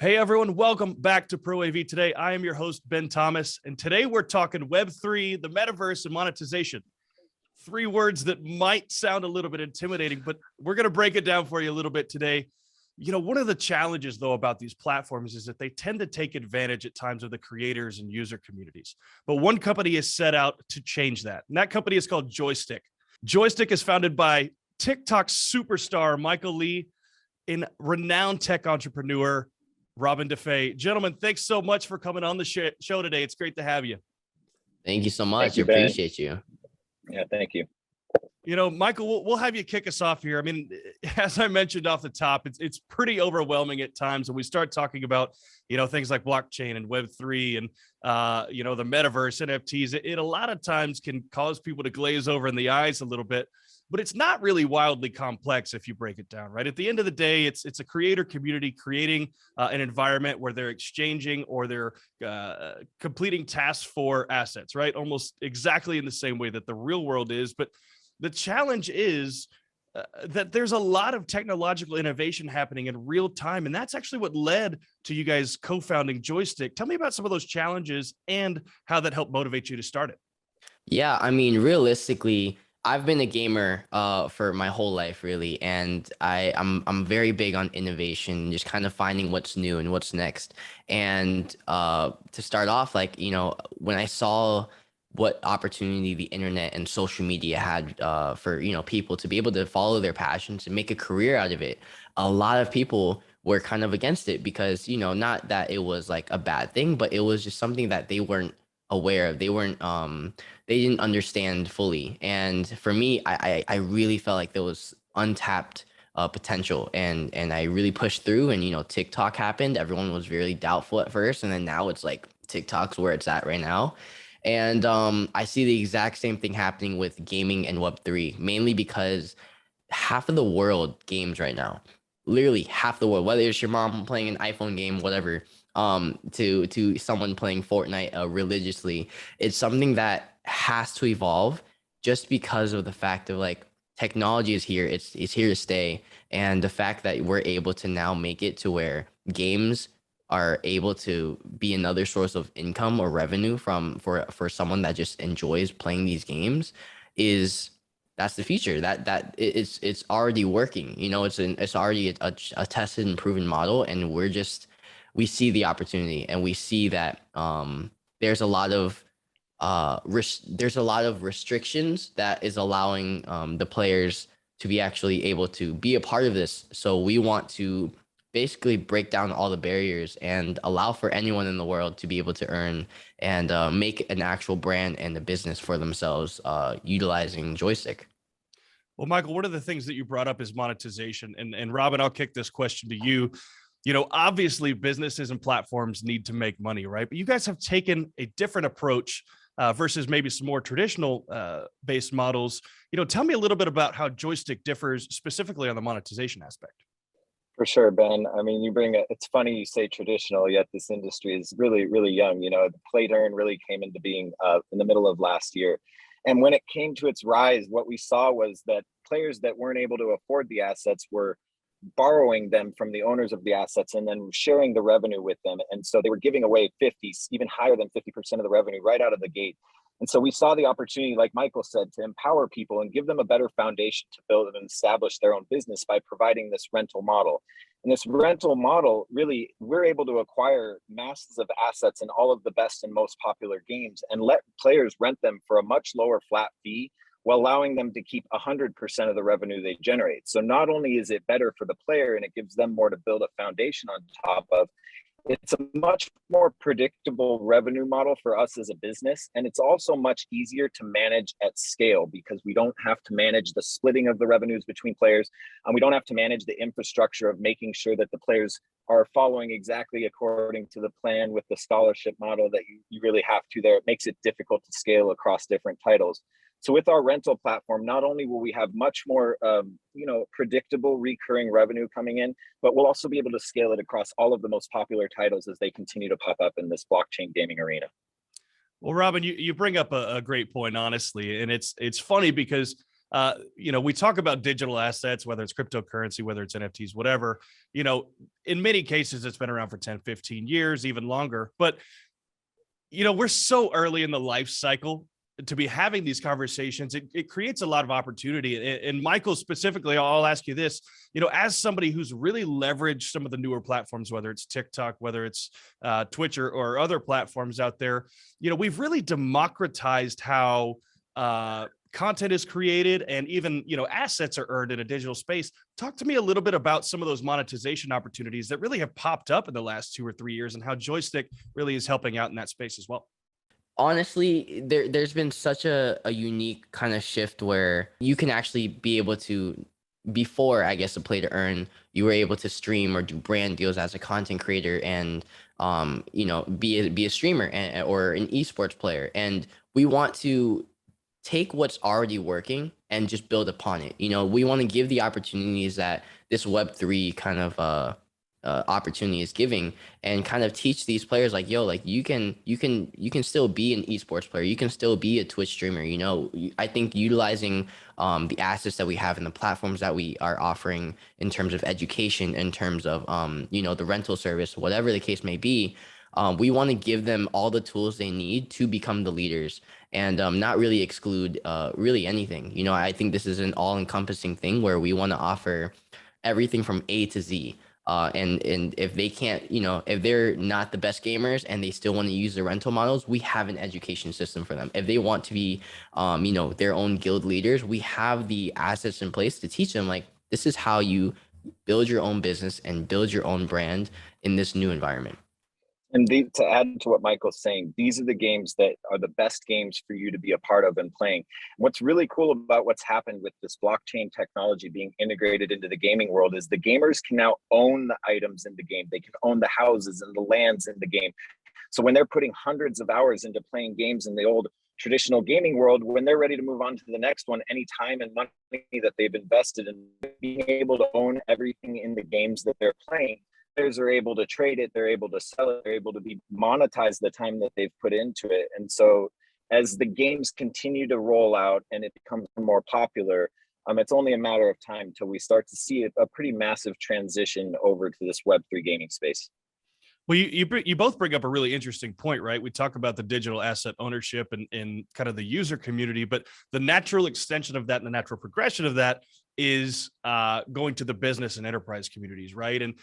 Hey everyone, welcome back to Pro AV. Today, I am your host, Ben Thomas, and today we're talking Web3, the metaverse, and monetization. Three words that might sound a little bit intimidating, but we're going to break it down for you a little bit today. You know, one of the challenges, though, about these platforms is that they tend to take advantage at times of the creators and user communities. But one company is set out to change that, and that company is called Joystick. Joystick is founded by TikTok superstar Michael Lee and renowned tech entrepreneur Robin DeFay. Gentlemen, thanks so much for coming on the show today. It's great to have you. Thank you so much. Thank you, Appreciate you. Yeah, thank you. You know, Michael, we'll have you kick us off here. I mean, as I mentioned off the top, it's pretty overwhelming at times when we start talking about, you know, things like blockchain and Web3 and, you know, the metaverse, NFTs. It a lot of times can cause people to glaze over in the eyes a little bit. But it's not really wildly complex if you break it down, right? At the end of the day, it's a creator community creating an environment where they're exchanging or they're completing tasks for assets, right? Almost exactly in the same way that the real world is. But the challenge is that there's a lot of technological innovation happening in real time. And that's actually what led to you guys co-founding Joystick. Tell me about some of those challenges and how that helped motivate you to start it. Yeah, I mean, realistically, I've been a gamer for my whole life, really, and I'm very big on innovation, just kind of finding what's new and what's next. And to start off, like, you know, when I saw what opportunity the internet and social media had for, you know, people to be able to follow their passions and make a career out of it, a lot of people were kind of against it because, you know, not that it was like a bad thing, but it was just something that they weren't aware of. They weren't they didn't understand fully. And for me, I really felt like there was untapped potential, and I really pushed through. And you know, TikTok happened. Everyone was really doubtful at first, and then now it's like TikTok's where it's at right now. And I see the exact same thing happening with gaming and Web3, mainly because half of the world games right now. Literally half the world, whether it's your mom playing an iPhone game, whatever, to someone playing Fortnite religiously, it's something that has to evolve just because of the fact of like technology is here, it's here to stay, and the fact that we're able to now make it to where games are able to be another source of income or revenue for someone that just enjoys playing these games is that's the future. It's already working. You know, it's already a tested and proven model, and we see the opportunity, and we see that there's a lot of restrictions that is allowing the players to be actually able to be a part of this. So we want to basically break down all the barriers and allow for anyone in the world to be able to earn and make an actual brand and a business for themselves utilizing Joystick. Well, Michael, one of the things that you brought up is monetization. And Robin, I'll kick this question to you. You know, obviously businesses and platforms need to make money, right? But you guys have taken a different approach versus maybe some more traditional based models. You know, tell me a little bit about how Joystick differs specifically on the monetization aspect. For sure, Ben. I mean, it's funny you say traditional, yet this industry is really, really young. You know, the play to earn really came into being in the middle of last year. And when it came to its rise, what we saw was that players that weren't able to afford the assets were borrowing them from the owners of the assets and then sharing the revenue with them. And so they were giving away 50, even higher than 50% of the revenue right out of the gate. And so we saw the opportunity, like Michael said, to empower people and give them a better foundation to build and establish their own business by providing this rental model. And this rental model, really, we're able to acquire masses of assets in all of the best and most popular games and let players rent them for a much lower flat fee while allowing them to keep 100% of the revenue they generate. So not only is it better for the player and it gives them more to build a foundation on top of, it's a much more predictable revenue model for us as a business. And it's also much easier to manage at scale because we don't have to manage the splitting of the revenues between players. And we don't have to manage the infrastructure of making sure that the players are following exactly according to the plan with the scholarship model that you really have to there. It makes it difficult to scale across different titles. So with our rental platform, not only will we have much more, predictable recurring revenue coming in, but we'll also be able to scale it across all of the most popular titles as they continue to pop up in this blockchain gaming arena. Well, Robin, you bring up a great point, honestly, and it's funny because we talk about digital assets, whether it's cryptocurrency, whether it's NFTs, whatever, in many cases, it's been around for 10, 15 years, even longer. But, we're so early in the life cycle to be having these conversations. It creates a lot of opportunity. And Michael, specifically, I'll ask you this, as somebody who's really leveraged some of the newer platforms, whether it's TikTok, whether it's Twitch or other platforms out there, we've really democratized how content is created and even, assets are earned in a digital space. Talk to me a little bit about some of those monetization opportunities that really have popped up in the last 2 or 3 years and how Joystick really is helping out in that space as well. Honestly, there's been such a unique kind of shift where you can actually be able to, before I guess the play to earn, you were able to stream or do brand deals as a content creator and be a streamer or an esports player. And we want to take what's already working and just build upon it. We want to give the opportunities that this Web3 kind of opportunity is giving, and kind of teach these players like, yo, like you can still be an esports player, you can still be a Twitch streamer. I think utilizing the assets that we have and the platforms that we are offering in terms of education, in terms of the rental service, whatever the case may be, we want to give them all the tools they need to become the leaders and not really exclude really anything. I think this is an all-encompassing thing where we want to offer everything from A to Z. And if they can't, if they're not the best gamers and they still want to use the rental models, we have an education system for them. If they want to be, their own guild leaders, we have the assets in place to teach them, like, this is how you build your own business and build your own brand in this new environment. And to add to what Michael's saying, these are the games that are the best games for you to be a part of and playing. What's really cool about what's happened with this blockchain technology being integrated into the gaming world is the gamers can now own the items in the game. They can own the houses and the lands in the game. So when they're putting hundreds of hours into playing games in the old traditional gaming world, when they're ready to move on to the next one, any time and money that they've invested in, being able to own everything in the games that they're playing, players are able to trade it, they're able to sell it, they're able to monetize the time that they've put into it. And so as the games continue to roll out and it becomes more popular, it's only a matter of time till we start to see a pretty massive transition over to this Web3 gaming space. Well, you both bring up a really interesting point, right? We talk about the digital asset ownership and kind of the user community, but the natural extension of that and the natural progression of that is going to the business and enterprise communities, right? And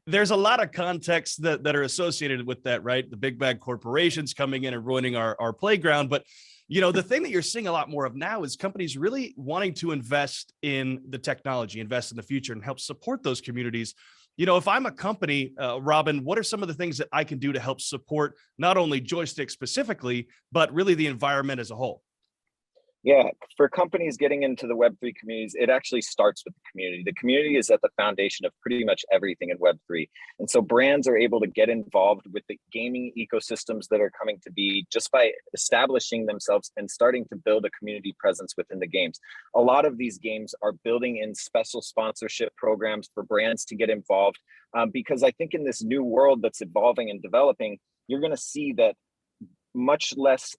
there's a lot of context that are associated with that, right? The big bad corporations coming in and ruining our playground. But, the thing that you're seeing a lot more of now is companies really wanting to invest in the technology, invest in the future, and help support those communities. If I'm a company, Robin, what are some of the things that I can do to help support not only Joystick specifically, but really the environment as a whole? Yeah, for companies getting into the Web3 communities, it actually starts with the community. The community is at the foundation of pretty much everything in Web3. And so brands are able to get involved with the gaming ecosystems that are coming to be just by establishing themselves and starting to build a community presence within the games. A lot of these games are building in special sponsorship programs for brands to get involved because I think in this new world that's evolving and developing, you're going to see that much less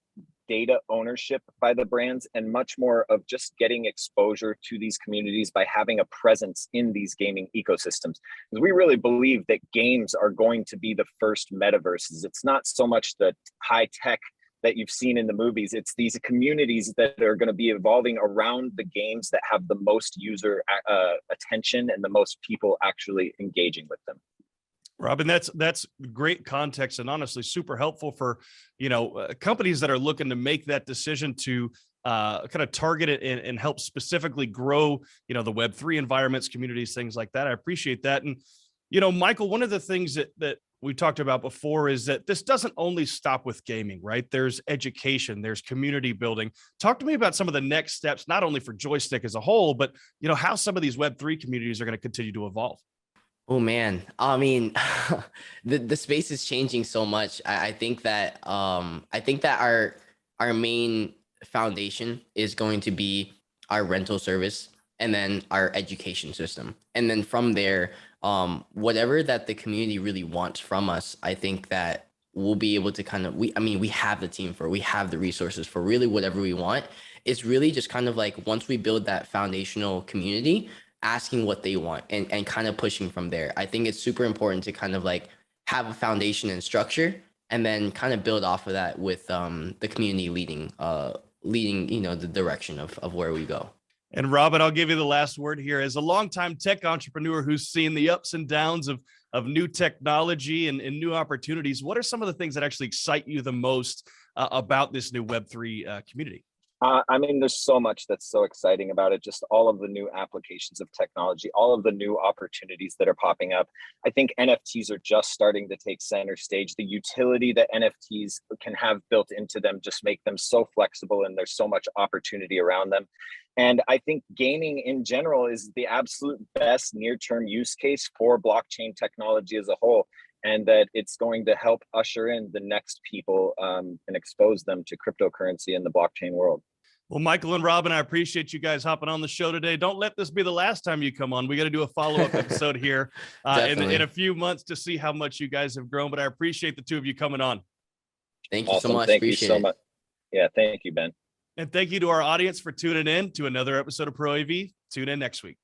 data ownership by the brands and much more of just getting exposure to these communities by having a presence in these gaming ecosystems. Because we really believe that games are going to be the first metaverses. It's not so much the high tech that you've seen in the movies. It's these communities that are going to be evolving around the games that have the most user attention and the most people actually engaging with them. Robin, that's great context and honestly super helpful for companies that are looking to make that decision to kind of target it and help specifically grow the Web3 environments, communities, things like that. I appreciate that. And Michael, one of the things that we talked about before is that this doesn't only stop with gaming, right? There's education, there's community building. Talk to me about some of the next steps, not only for Joystick as a whole, but how some of these Web3 communities are going to continue to evolve. Oh man, I mean, the space is changing so much. I think that our main foundation is going to be our rental service and then our education system, and then from there, whatever that the community really wants from us, I think that we'll be able to kind of, we have the team we have the resources for really whatever we want. It's really just kind of like once we build that foundational community, asking what they want and kind of pushing from there. I think it's super important to kind of like have a foundation and structure and then kind of build off of that with the community leading, the direction of where we go. And Robin, I'll give you the last word here. As a longtime tech entrepreneur who's seen the ups and downs of new technology and new opportunities, what are some of the things that actually excite you the most about this new Web3 community? I mean, there's so much that's so exciting about it. Just all of the new applications of technology, all of the new opportunities that are popping up. I think NFTs are just starting to take center stage. The utility that NFTs can have built into them just make them so flexible, and there's so much opportunity around them. And I think gaming in general is the absolute best near-term use case for blockchain technology as a whole, and that it's going to help usher in the next people and expose them to cryptocurrency in the blockchain world. Well, Michael and Robin, I appreciate you guys hopping on the show today. Don't let this be the last time you come on. We got to do a follow-up episode here in a few months to see how much you guys have grown. But I appreciate the two of you coming on. Thank you so much. Thank you so much. Yeah, thank you, Ben. And thank you to our audience for tuning in to another episode of Pro AV. Tune in next week.